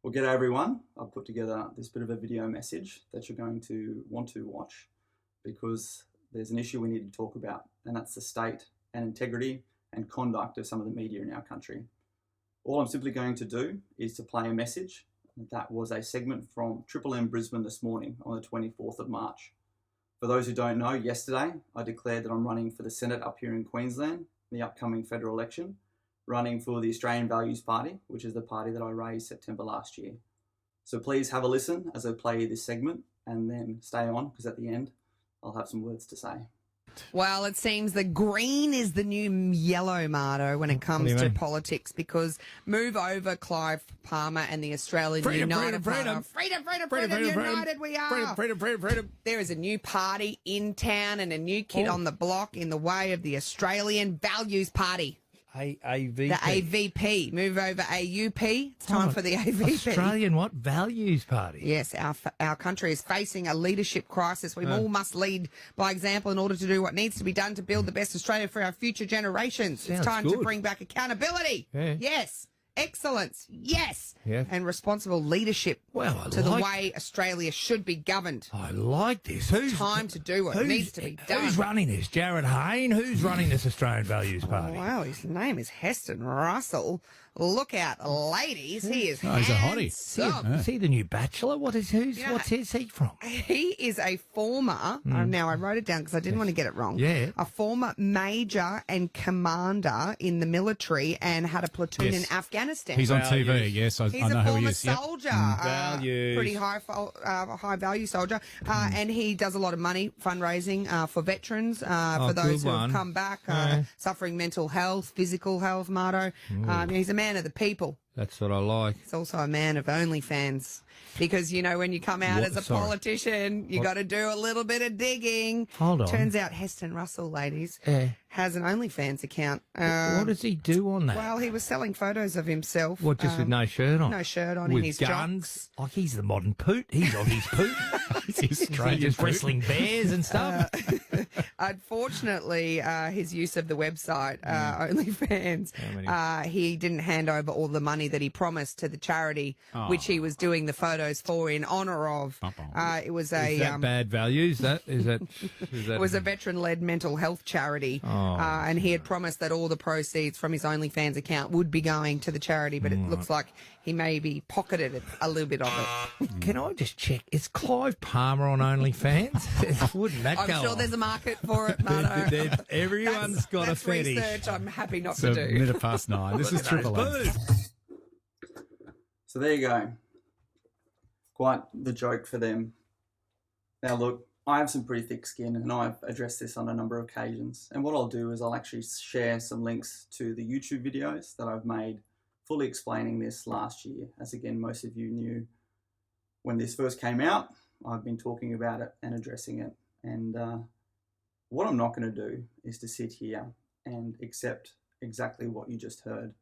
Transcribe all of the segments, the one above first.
Well, g'day everyone. I've put together this bit of a video message that you're going to want to watch because there's an issue we need to talk about, and that's the state and integrity and conduct of some of the media in our country. All I'm simply going to do is to play a message. That was a segment from Triple MMM Brisbane this morning on the 24th of March. For those who don't know, yesterday I declared that I'm running for the Senate up here in Queensland in the upcoming federal election, running for the Australian Values Party, which is the party that I raised September last year. So please have a listen as I play this segment and then stay on, because at the end I'll have some words to say. Well, it seems that green is the new yellow, Mardo, when it comes to politics, because move over Clive Palmer and the Australian United Party. Freedom, united we are. Freedom. There is a new party in town and a new kid on the block in the way of the Australian Values Party. AVP. The AVP. Move over AUP. It's time for the AVP. Australian what? Values Party. Yes, our country is facing a leadership crisis. We all must lead by example in order to do what needs to be done to build the best Australia for our future generations. Sounds it's time good. to bring back accountability. Yeah. Yes. Excellence. Yes. Yeah. And responsible leadership to the way Australia should be governed. I like this. Who's time to do what needs to be done. Who's running this? Jared Hayne? Who's running this Australian Values Party? Oh, wow, his name is Heston Russell. Look out, ladies. He is he's a hottie. Is he the new bachelor? What's he from? He is a former, now I wrote it down because I didn't want to get it wrong. Yeah. A former major and commander in the military and had a platoon in Afghanistan. He's on TV, yes, I know who he is. He's a former soldier, Values. pretty high value soldier, and he does a lot of money fundraising for veterans, for those who have come back, suffering mental health, physical health, Mardo. He's a man of the people. That's what I like. He's also a man of OnlyFans. Because, you know, when you come out as a politician, you got to do a little bit of digging. Hold on. Turns out Heston Russell, ladies, has an OnlyFans account. What does he do on that? Well, he was selling photos of himself. What, just with no shirt on? No shirt on, with in his guns? Like he's the modern Poot. He's on his Poot. He's Australian just wrestling bears and stuff. Unfortunately, his use of the website, OnlyFans, he didn't hand over all the money that he promised to the charity, which he was doing the photos for in honour of. It was Is that bad values? It was a veteran-led mental health charity, and he had promised that all the proceeds from his OnlyFans account would be going to the charity, but it looks like he maybe pocketed a little bit of it. Can I just check? Is Clive Palmer on OnlyFans? Wouldn't that I'm go sure on? there's a market for it, Mardo. Everyone's got a fetish. Research I'm happy not So to do. 9:05. This is Triple M. So there you go. Quite the joke for them. Now look, I have some pretty thick skin and I've addressed this on a number of occasions. And what I'll do is I'll actually share some links to the YouTube videos that I've made fully explaining this last year. As again, most of you knew when this first came out, I've been talking about it and addressing it. And what I'm not going to do is to sit here and accept exactly what you just heard.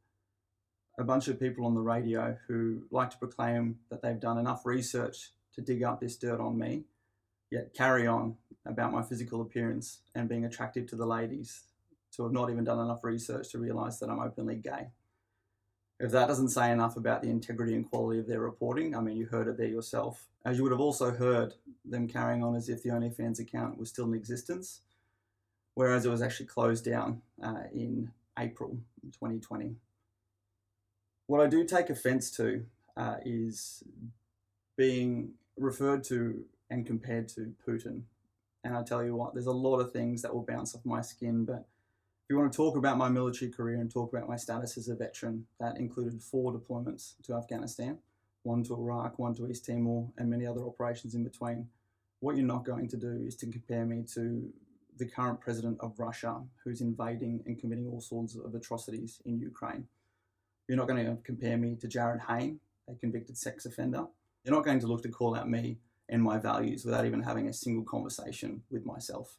A bunch of people on the radio who like to proclaim that they've done enough research to dig up this dirt on me, yet carry on about my physical appearance and being attractive to the ladies, to have not even done enough research to realise that I'm openly gay. If that doesn't say enough about the integrity and quality of their reporting, I mean, you heard it there yourself. As you would have also heard them carrying on as if the OnlyFans account was still in existence, whereas it was actually closed down in April 2020. What I do take offence to is being referred to and compared to Putin. And I tell you what, there's a lot of things that will bounce off my skin, but if you want to talk about my military career and talk about my status as a veteran, that included 4 deployments to Afghanistan, 1 to Iraq, 1 to East Timor, and many other operations in between. What you're not going to do is to compare me to the current president of Russia, who's invading and committing all sorts of atrocities in Ukraine. You're not going to compare me to Jared Hayne, a convicted sex offender. You're not going to look to call out me and my values without even having a single conversation with myself.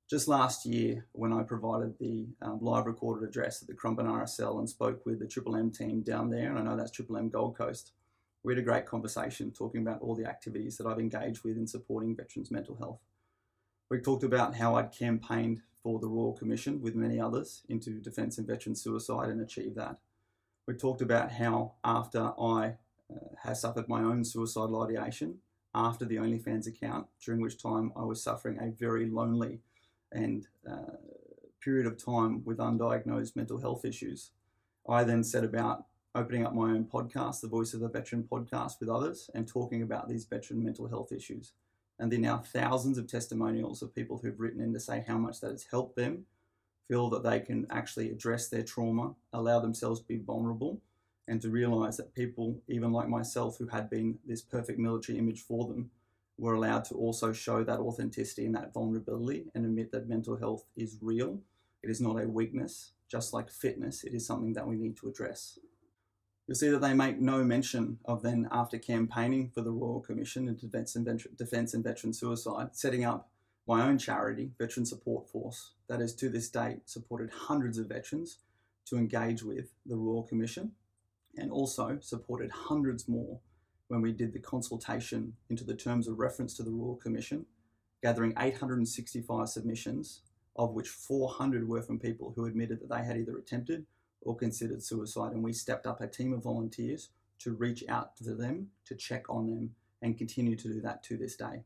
Just last year, when I provided the live recorded address at the Currumbin RSL and spoke with the Triple M team down there, and I know that's Triple M Gold Coast, we had a great conversation talking about all the activities that I've engaged with in supporting veterans' mental health. We talked about how I'd campaigned for the Royal Commission with many others into defence and veteran suicide and achieved that. We talked about how after I have suffered my own suicidal ideation after the OnlyFans account, during which time I was suffering a very lonely and period of time with undiagnosed mental health issues. I then set about opening up my own podcast, the Voice of the Veteran podcast, with others and talking about these veteran mental health issues. And there are now thousands of testimonials of people who've written in to say how much that has helped them feel that they can actually address their trauma, allow themselves to be vulnerable, and to realize that people, even like myself, who had been this perfect military image for them, were allowed to also show that authenticity and that vulnerability and admit that mental health is real. It is not a weakness. Just like fitness, it is something that we need to address. You'll see that they make no mention of then, after campaigning for the Royal Commission into Defence and Veteran Suicide, setting up my own charity, Veteran Support Force, that has to this date supported hundreds of veterans to engage with the Royal Commission, and also supported hundreds more when we did the consultation into the terms of reference to the Royal Commission, gathering 865 submissions, of which 400 were from people who admitted that they had either attempted or considered suicide. And we stepped up a team of volunteers to reach out to them, to check on them, and continue to do that to this day.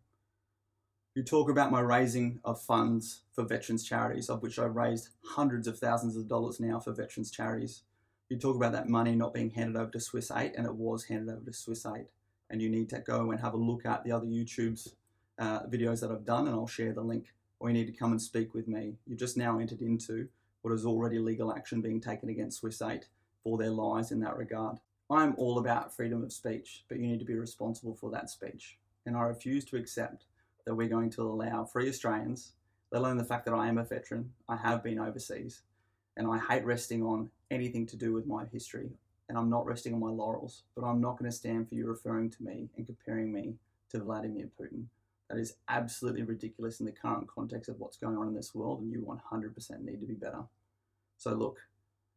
You talk about my raising of funds for veterans charities, of which I've raised hundreds of thousands of dollars now for veterans charities. You talk about that money not being handed over to Swiss 8, and it was handed over to Swiss 8. And you need to go and have a look at the other YouTube's videos that I've done, and I'll share the link. Or you need to come and speak with me. You've just now entered into what is already legal action being taken against Swiss 8 for their lies in that regard. I'm all about freedom of speech, but you need to be responsible for that speech. And I refuse to accept that we're going to allow free Australians, let alone the fact that I am a veteran, I have been overseas, and I hate resting on anything to do with my history, and I'm not resting on my laurels, but I'm not going to stand for you referring to me and comparing me to Vladimir Putin. That is absolutely ridiculous in the current context of what's going on in this world, and you 100% need to be better. So look,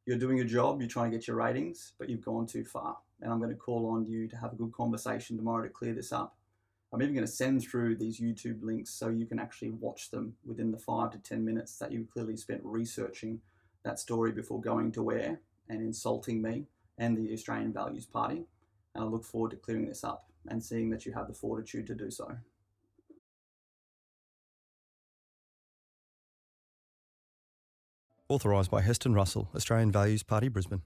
you're doing your job, you're trying to get your ratings, but you've gone too far. And I'm going to call on you to have a good conversation tomorrow to clear this up. I'm even going to send through these YouTube links so you can actually watch them within the 5 to 10 minutes that you clearly spent researching that story before going to air and insulting me and the Australian Values Party. And I look forward to clearing this up and seeing that you have the fortitude to do so. Authorised by Heston Russell, Australian Values Party, Brisbane.